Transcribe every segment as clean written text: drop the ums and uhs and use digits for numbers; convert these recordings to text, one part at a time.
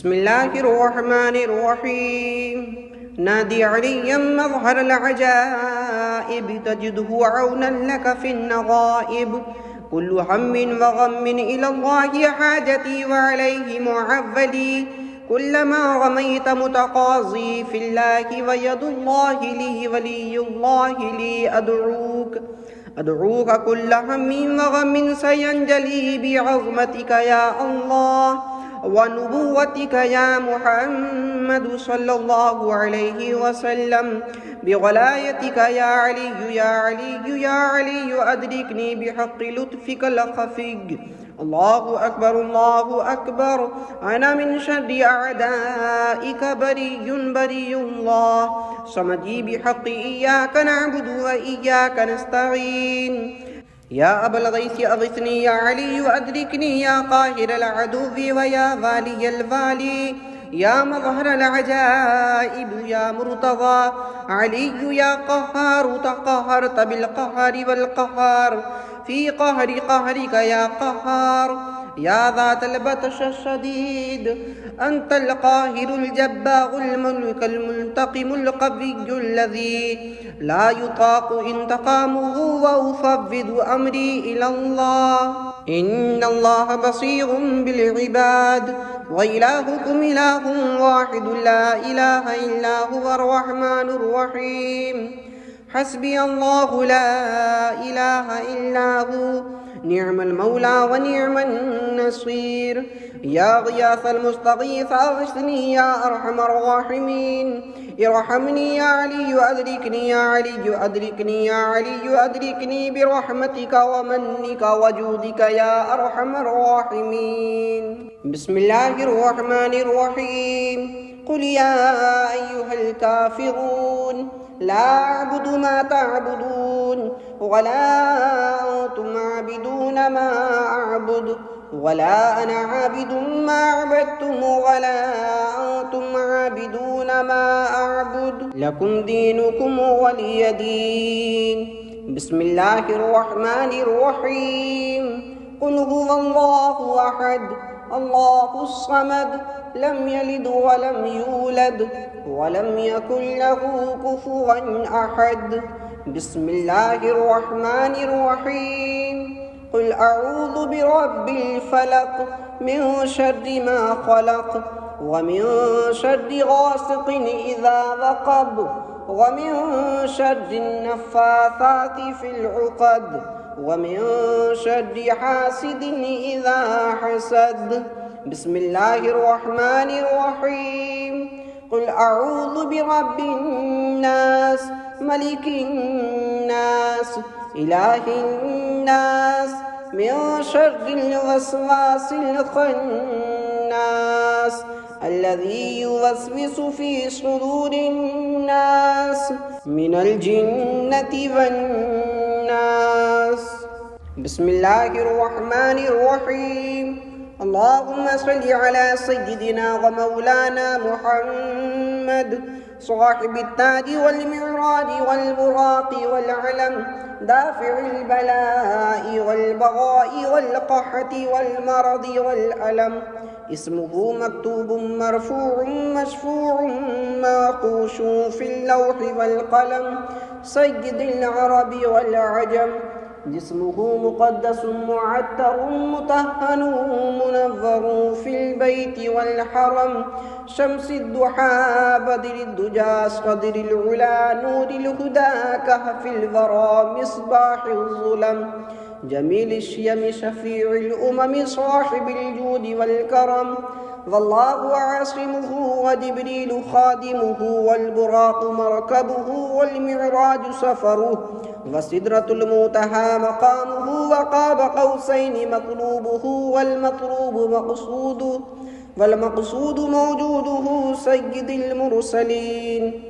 بسم الله الرحمن الرحيم نادي عليا مظهر العجائب تجده عونا لك في النغائب كل هم وغم إلى الله حاجتي وعليه معولي كلما رميت متقاضي في الله ويد الله لي ولي الله لي أدعوك كل هم وغم سينجلي بعظمتك يا الله ونبوتك يا محمد صلى الله عليه وسلم بولايتك يا علي يا علي يا علي أدركني بحق لطفك الخفي الله أكبر الله أكبر أنا من شر أعدائك بري الله صمدي بحق إياك نعبد وإياك نستعين يا أبا الغيث أغثني يا علي أدركني يا قاهر العدو ويا والي الوالي يا مظهر العجائب يا مرتضى علي يا قهار تقهرت بالقهر والقهار في قهر قهرك يا قهار يا ذات البطش الشديد أنت القاهر الجبار الملك المنتقم القوي الذي لا يطاق انتقامه وأفوض أمري إلى الله إن الله بصير بالعباد وإلهكم إله واحد لا إله إلا هو الرحمن الرحيم حسبي الله لا إله إلا هو نعم المولى ونعم النصير يا غياث المستغيث أغثني يا أرحم الراحمين ارحمني يا علي أدركني يا علي أدركني يا علي أدركني برحمتك ومنك وجودك يا أرحم الراحمين بسم الله الرحمن الرحيم قل يا أيها الكافرون لا أعبد ما تعبدون ولا أنتم عابدون ما أعبد ولا أنا عابد ما عبدتم ولا أنتم عابدون ما أعبد لكم دينكم ولي دين بسم الله الرحمن الرحيم قل هو الله أحد الله الصمد لم يلد ولم يولد ولم يكن له كفوا أحد بسم الله الرحمن الرحيم قل أعوذ برب الفلق من شر ما خلق ومن شر غاسق إذا وقب ومن شر النفاثات في العقد ومن شر حاسد إذا حسد بسم الله الرحمن الرحيم قل أعوذ برب الناس ملك الناس إله الناس من شر الوسواس الخناس الذي يوسوس في صدور الناس من الجنة والناس بسم الله الرحمن الرحيم اللهم صل على سيدنا ومولانا محمد صاحب التاج والمعراج والبراق والعلم دافع البلاء والبغاء والقحة والمرض والألم اسمه مكتوب مرفوع مشفوع معقوش في اللوح والقلم سيد العرب والعجم جسمه مقدس معتر مطهن منور في البيت والحرم شمس الضحى بدر الدجى صدر العلا نور الهدى كهف الورى مصباح الظلم جميل الشيم شفيع الأمم صاحب الجود والكرم والله عاصمه وجبريل خادمه والبراق مركبه والمعراج سفره وسدرة المنتهى مقامه وقاب قوسين مطلوبه والمقصود موجوده سيد المرسلين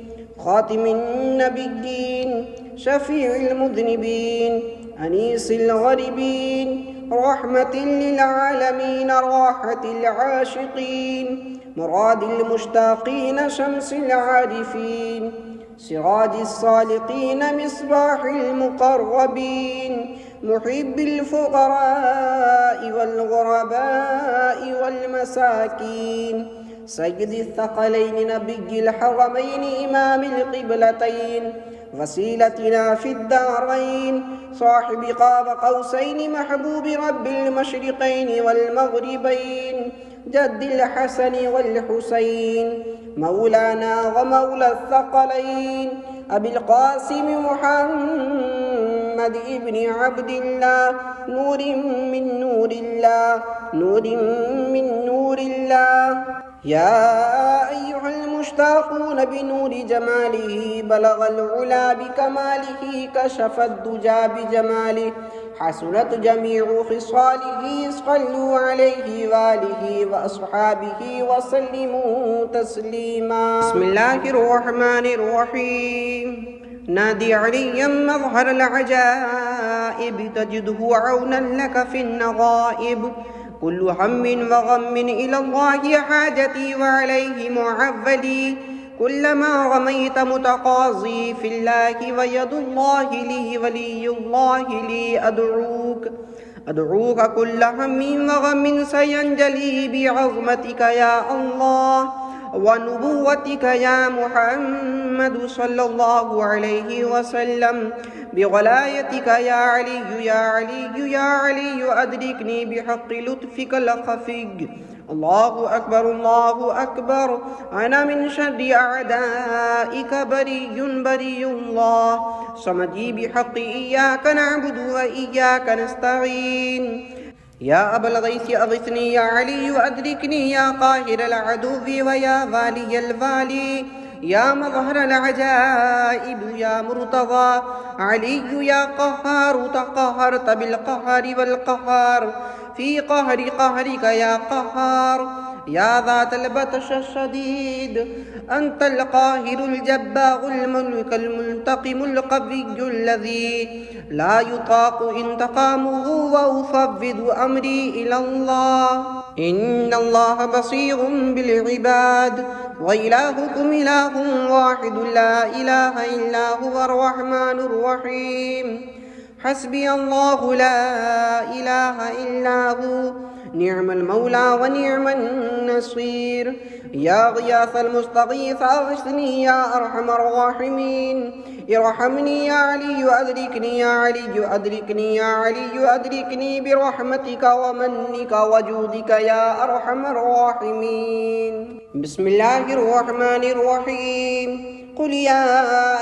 خاتم النبيين شفيع المذنبين أنيس الغريبين رحمة للعالمين راحة العاشقين مراد المشتاقين شمس العارفين سراج الصالقين مصباح المقربين محب الفقراء والغرباء والمساكين سيد الثقلين نبي الحرمين إمام القبلتين وسيلتنا في الدارين صاحب قاب قوسين محبوب رب المشرقين والمغربين جد الحسن والحسين مولانا ومولى الثقلين أبي القاسم محمد ابن عبد الله نور من نور الله نور من نور الله يا أيها المشتاقون بنور جماله بلغ العلا بكماله كشف الدجى بجماله حسنت جميع خصاله صلوا عليه وآله وأصحابه وسلموا تسليما بسم الله الرحمن الرحيم نادي عليا مظهر العجائب تجده عونا لك في النغائب كل هم وغم إلى الله حاجتي وعليه معولي كلما رميت متقاضي في الله ويد الله لي ولي الله لي أدعوك كل هم وغم سينجلي بعظمتك يا الله ونبوتك يا محمد صلى الله عليه وسلم بولايتك يا علي يا علي يا علي أدركني بحق لطفك الخفي الله أكبر الله أكبر أنا من شر أعدائك بري الله صمدي بحق إياك نعبد وإياك نستعين يا أبا الغيث أغثني يا علي أدركني يا قاهر العدو ويا والي الوالي يا مظهر العجائب يا مرتضى علي يا قهار تقهرت بالقهر والقهار في قهر قهرك يا قهار يا ذات البطش الشديد أنت القاهر الجبار الملك المنتقم القوي الذي لا يطاق انتقامه وأفوض أمري إلى الله إن الله بصير بالعباد وإلهكم إله واحد لا إله إلا هو الرحمن الرحيم حسبي الله لا إله إلا هو نعم المولى ونعم النصير يا غياث المستغيث أغثني يا أرحم الراحمين ارحمني يا علي أدركني يا علي أدركني يا علي أدركني برحمتك ومنك وجودك يا أرحم الراحمين بسم الله الرحمن الرحيم قل يا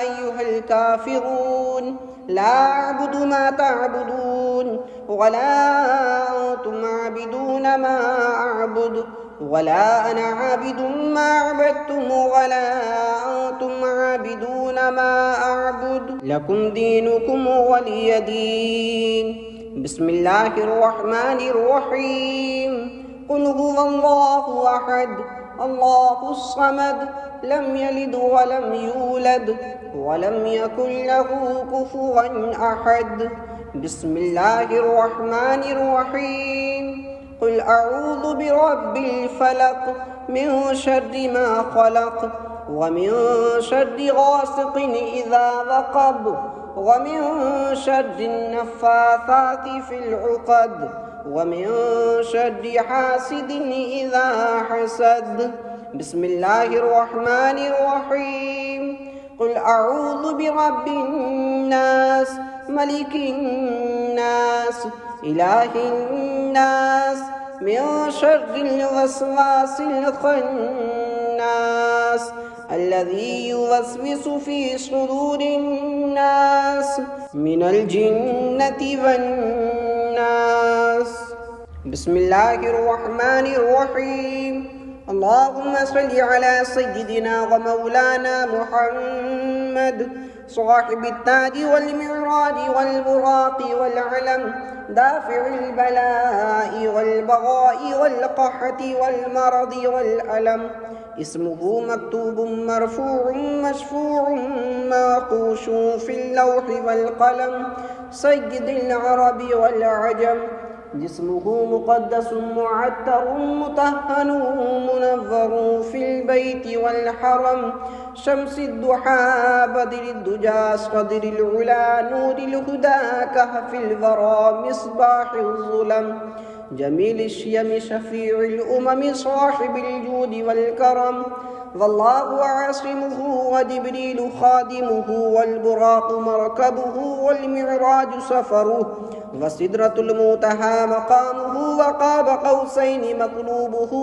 أيها الكافرون لا أعبد ما تعبدون ولا أنتم عابدون ما أعبد ولا أنا عابد ما عبدتم ولا أنتم عابدون ما أعبد لكم دينكم ولي دين بسم الله الرحمن الرحيم قل هو الله أحد الله الصمد لم يلد ولم يولد ولم يكن له كفوا أحد بسم الله الرحمن الرحيم قل أعوذ برب الفلق من شر ما خلق ومن شر غاسق إذا وقب ومن شر النفاثات في العقد ومن شر حاسد إذا حسد بسم الله الرحمن الرحيم قل أعوذ برب الناس ملك الناس إله الناس من شر الوسواس الخناس الذي يوسوس في صدور الناس من الجنة والناس بسم الله الرحمن الرحيم اللهم صل على سيدنا ومولانا محمد صاحب التاج والمعراج والبراق والعلم دافع البلاء والبغاء والقحة والمرض والألم اسمه مكتوب مرفوع مشفوع معقوش في اللوح والقلم سيد العرب والعجم جسمه مقدس معتر مطهن منور في البيت والحرم شمس الضحى بدر الدجى صدر العلا نور الهدى كهف الورى مصباح الظلم جميل الشيم شفيع الأمم صاحب الجود والكرم والله عاصمه وجبريل خادمه والبراق مركبه والمعراج سفره وسدرة المنتهى مقامه وقاب قوسين مطلوبه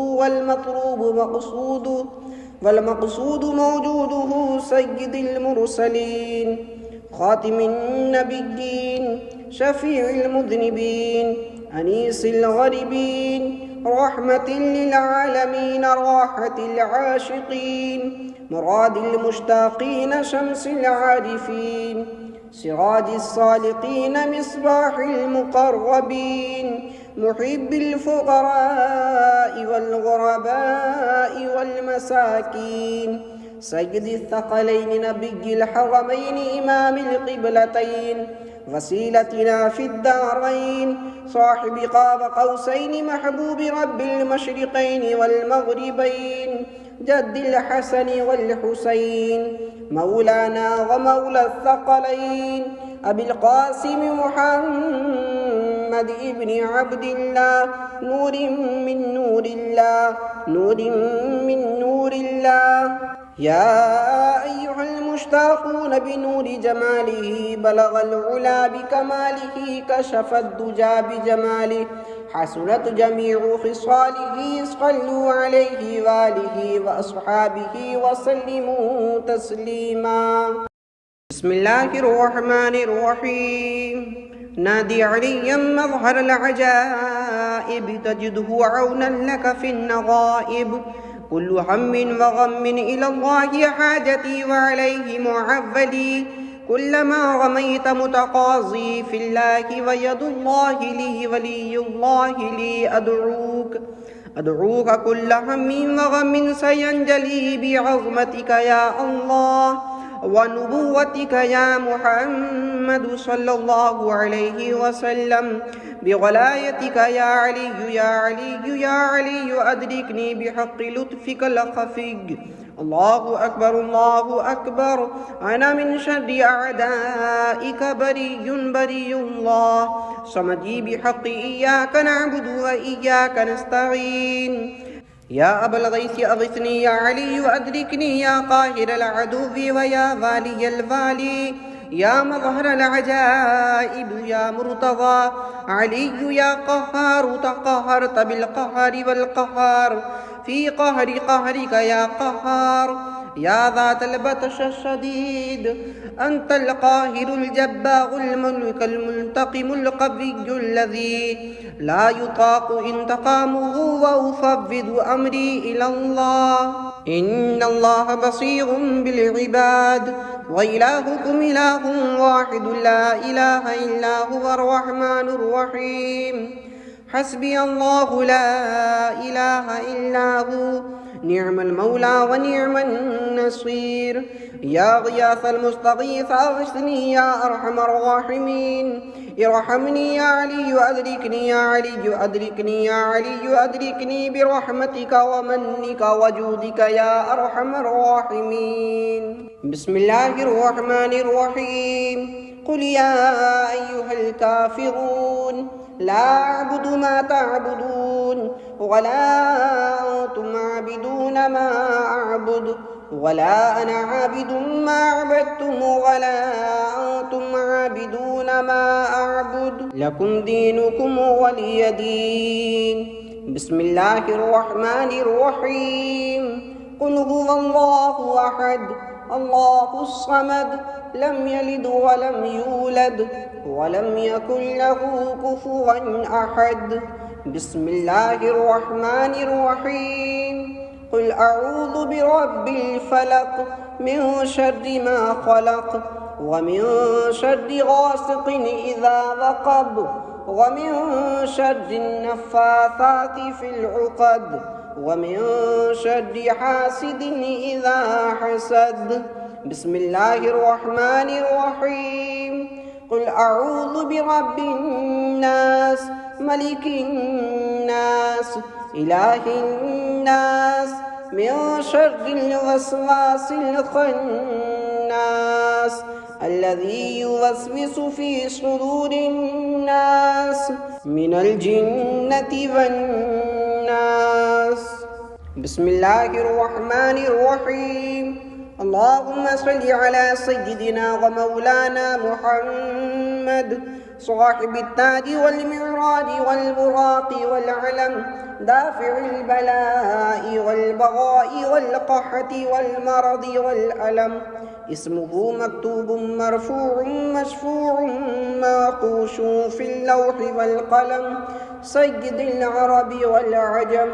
والمقصود موجوده سيد المرسلين خاتم النبيين شفيع المذنبين أنيس الغريبين رحمة للعالمين راحة العاشقين مراد المشتاقين شمس العارفين سراج الصالقين مصباح المقربين محب الفقراء والغرباء والمساكين سيد الثقلين نبي الحرمين إمام القبلتين وسيلتنا في الدارين صاحب قاب قوسين محبوب رب المشرقين والمغربين جد الحسن والحسين مولانا ومولى الثقلين أبي القاسم محمد ابن عبد الله نور من نور الله نور من نور الله يا أيها المشتاقون بنور جماله بلغ العلا بكماله كشف الدجى بجماله حسنت جميع خصاله صلوا عليه وآله وأصحابه وسلموا تسليما بسم الله الرحمن الرحيم نادي عليا مظهر العجائب تجده عونا لك في النغائب كل هم وغم إلى الله حاجتي وعليه معولي كلما رميت متقاضي في الله ويد الله لي ولي الله لي أدعوك كل هم وغم سينجلي بعظمتك يا الله ونبوتك يا محمد صلى الله عليه وسلم بولايتك يا علي يا علي يا علي أدركني بحق لطفك الخفي الله أكبر الله أكبر أنا من شر أعدائك بري الله صمدي بحق إياك نعبد وإياك نستعين يا أبا الغيث أغثني يا علي أدركني يا قاهر العدو ويا والي الوالي يا مظهر العجائب يا مرتضى علي يا قهار تقهرت بالقهر والقهار في قهر قهرك يا قهار يا ذات البطش الشديد أنت القاهر الجبار الملك المنتقم القوي الذي لا يطاق انتقامه وأفوض أمري إلى الله إن الله بصير بالعباد وإلهكم إله واحد لا إله إلا هو الرحمن الرحيم حسبي الله لا إله إلا هو نعم المولى ونعم النصير يا غياث المستغيث أغثني يا أرحم الراحمين ارحمني يا علي أدركني يا علي أدركني يا علي أدركني برحمتك ومنك وجودك يا أرحم الراحمين بسم الله الرحمن الرحيم قل يا أيها الكافرون لا أعبد ما تعبدون ولا أنتم عابدون ما أعبد ولا أنا عابد ما عبدتم ولا أنتم عابدون ما أعبد لكم دينكم ولي دين بسم الله الرحمن الرحيم قل هو الله أحد الله الصمد لم يلد ولم يولد ولم يكن له كفوا أحد بسم الله الرحمن الرحيم قل أعوذ برب الفلق من شر ما خلق ومن شر غاسق إذا وقب ومن شر النفاثات في العقد ومن شر حاسد إذا حسد بسم الله الرحمن الرحيم قل أعوذ برب الناس ملك الناس إله الناس من شر الوسواس الخناس الذي يوسوس في صدور الناس من الجنة والناس. بسم الله الرحمن الرحيم. اللهم صل على سيدنا ومولانا محمد صاحب التاج والمعراج والبراق والعلم دافع البلاء والبغاء والقحط والمرض والألم. اسمه مكتوب مرفوع مشفوع منقوش في اللوح والقلم سيد العرب والعجم.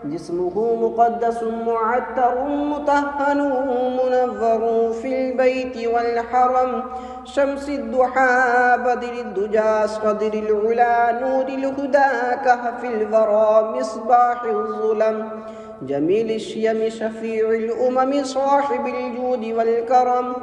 جسمه مقدس معتر مطهن منظر في البيت والحرم شمس الضحى بدر الدجى صدر العلا نور الهدى كهف الورى مصباح الظلم جميل الشيم شفيع الأمم صاحب الجود والكرم.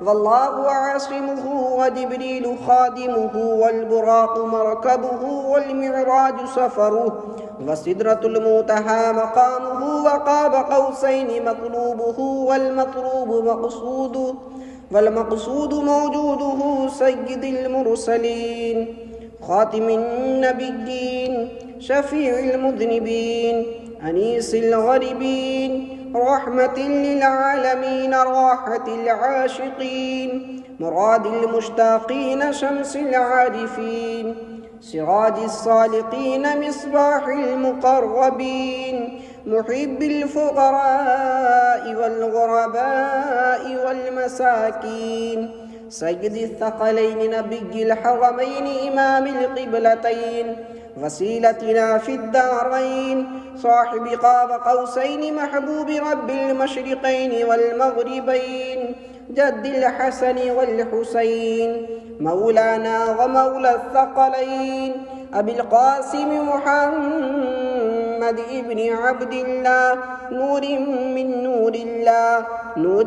والله عاصمه وجبريل خادمه والبراق مركبه والمعراج سفره وسدرة المنتهى مقامه وقاب قوسين مطلوبه والمطلوب مقصوده والمقصود موجوده سيد المرسلين خاتم النبيين شفيع المذنبين أنيس الغريبين رحمة للعالمين راحة العاشقين مراد المشتاقين شمس العارفين سراج الصالقين مصباح المقربين محب الفقراء والغرباء والمساكين سيد الثقلين نبي الحرمين إمام القبلتين وسيلتنا في الدارين صاحب قاب قوسين محبوب رب المشرقين والمغربين جد الحسن والحسين مولانا ومولى الثقلين أبي القاسم محمد ابن عبد الله نور من نور الله نور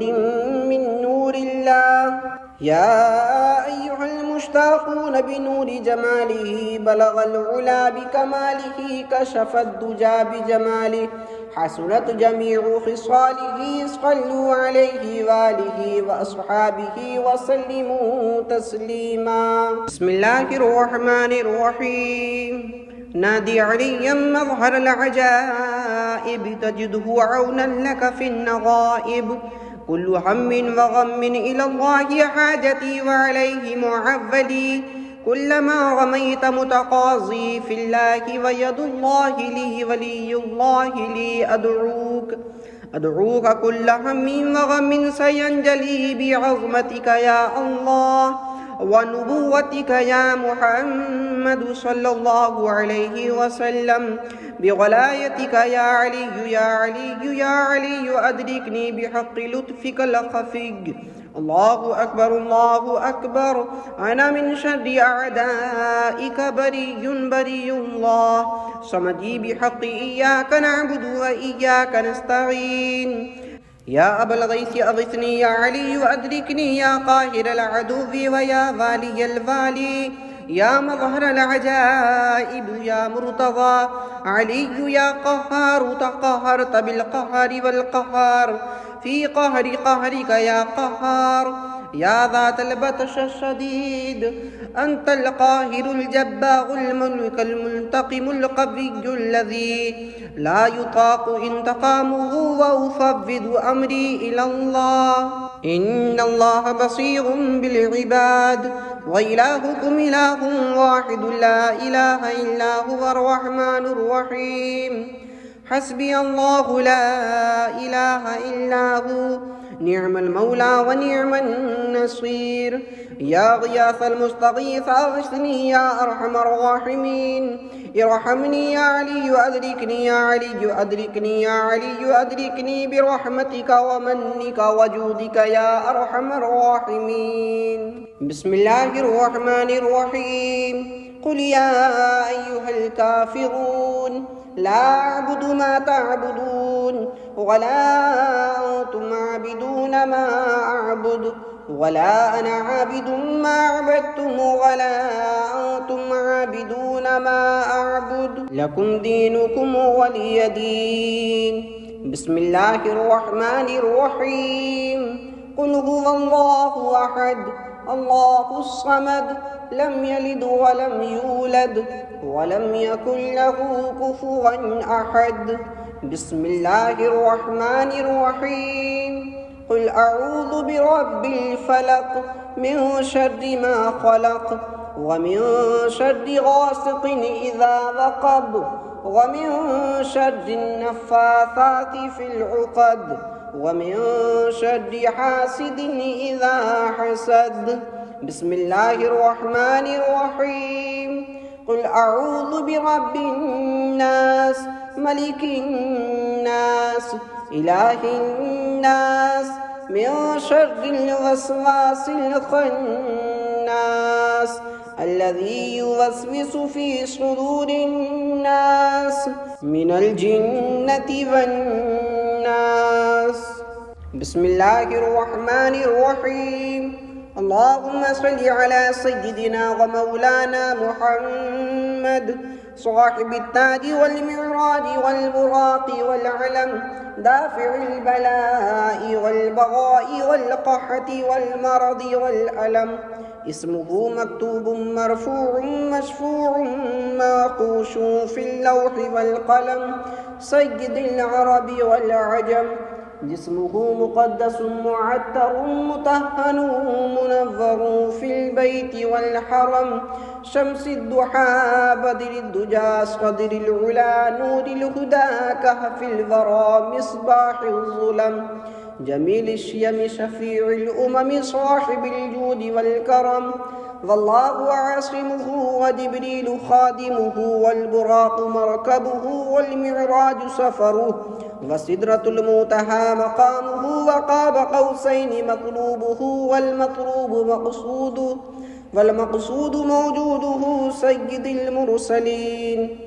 من نور الله. يا أيها المشتاقون بنور جماله بلغ العلا بكماله كشف الدجى بجماله حسنت جميع خصاله صلوا عليه وآله وأصحابه وسلموا تسليما. بسم الله الرحمن الرحيم. نادي عليا مظهر العجائب تجده عونا لك في النغائب كل هم وغم إلى الله حاجتي وعليه معولي كلما رميت متقاضي في الله ويد الله لي ولي الله لي أدعوك كل هم وغم سينجلي بعظمتك يا الله ونبوتك يا محمد صلى الله عليه وسلم بولايتك يا علي يا علي يا علي أدركني بحق لطفك الخفي. الله أكبر الله أكبر. أنا من شر أعدائك بري الله صمدي بحق إياك نعبد وإياك نستعين. يا أبا الغيث أغثني يا علي أدركني يا قاهر العدو ويا والي الوالي يا مظهر العجائب يا مرتضى علي يا قهار تقهرت بالقهر والقهار في قهر قهرك يا قهار يا ذات البطش الشديد أنت القاهر الجبار الملك المنتقم القوي الذي لا يطاق انتقامه وأفوض أمري إلى الله إن الله بصير بالعباد وإلهكم إله واحد لا إله إلا هو الرحمن الرحيم. حسبي الله لا إله إلا هو نعم المولى ونعم النصير. يا غياث المستغيث أغثني يا أرحم الراحمين. ارحمني يا علي أدركني يا علي أدركني يا علي أدركني برحمتك ومنك وجودك يا أرحم الراحمين. بسم الله الرحمن الرحيم. قل يا أيها الكافرون لا أعبد ما تعبدون ولا أنتم عابدون ما أعبد ولا أنا عابد ما عبدتم ولا أنتم عابدون ما أعبد لكم دينكم ولي دين. بسم الله الرحمن الرحيم. قل هو الله أحد الله الصمد لم يلد ولم يولد ولم يكن له كفوا أحد. بسم الله الرحمن الرحيم. قل أعوذ برب الفلق من شر ما خلق ومن شر غاسق إذا وقب ومن شر النفاثات في العقد ومن شر حاسد إذا حسد. بسم الله الرحمن الرحيم. قل أعوذ برب الناس ملك الناس إله الناس من شر الوسواس الخناس الذي يوسوس في صدور الناس من الجنة والناس. بسم الله الرحمن الرحيم. اللهم صل على سيدنا ومولانا محمد صاحب التاج والمعراج والبراق والعلم دافع البلاء والبغاء والقحط والمرض والألم. اسمه مكتوب مرفوع مشفوع معقوش في اللوح والقلم سيد العرب والعجم. جسمه مقدس معتر مطهن منظر في البيت والحرم شمس الضحى بدر الدجى صدر العلا نور الهدى كهف الورى مصباح الظلم جميل الشيم شفيع الأمم صاحب الجود والكرم. والله عاصمه وجبريل خادمه والبراق مركبه والمعراج سفره وسدرة المنتهى مقامه وقاب قوسين مطلوبه والمقصود موجوده سيد المرسلين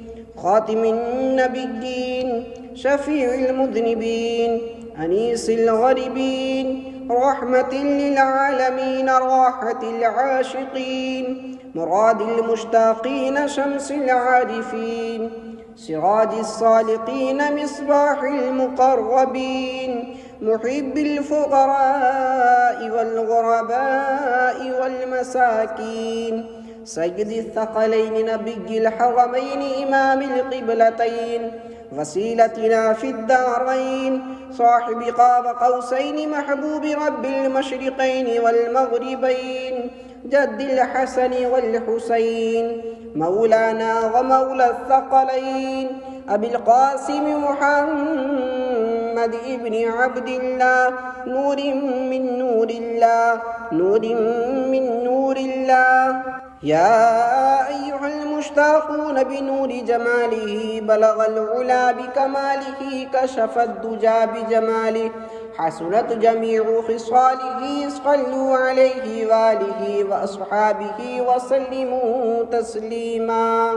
خاتم النبيين شفيع المذنبين أنيس الغريبين رحمة للعالمين راحة العاشقين مراد المشتاقين شمس العارفين سراج الصالقين مصباح المقربين محب الفقراء والغرباء والمساكين سيد الثقلين نبي الحرمين إمام القبلتين وسيلتنا في الدارين صاحب قاب قوسين محبوب رب المشرقين والمغربين جد الحسن والحسين مولانا ومولى الثقلين أبي القاسم محمد ابن عبد الله نور من نور الله نور من نور الله. يا أيها المشتاقون بنور جماله بلغ العلا بكماله كشف الدجى بجماله حسنت جميع خصاله صلوا عليه وآله وأصحابه وسلموا تسليما.